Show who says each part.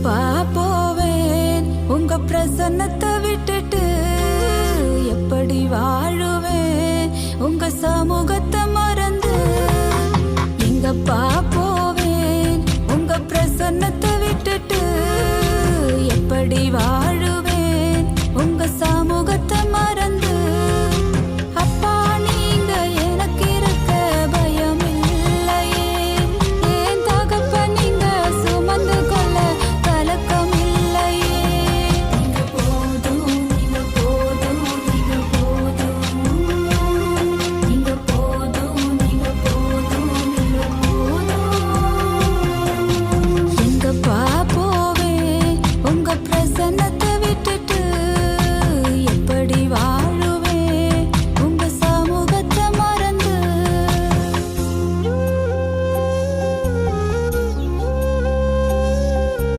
Speaker 1: எங்கப்பா போவேன் உங்க பிரசன்னத்தை விட்டுட்டு, எப்படி வாழுவேன் உங்க சமூகத்தை மறந்து. எங்கப்பா போவேன் உங்க பிரசன்னத்தை விட்டுட்டு, எப்படி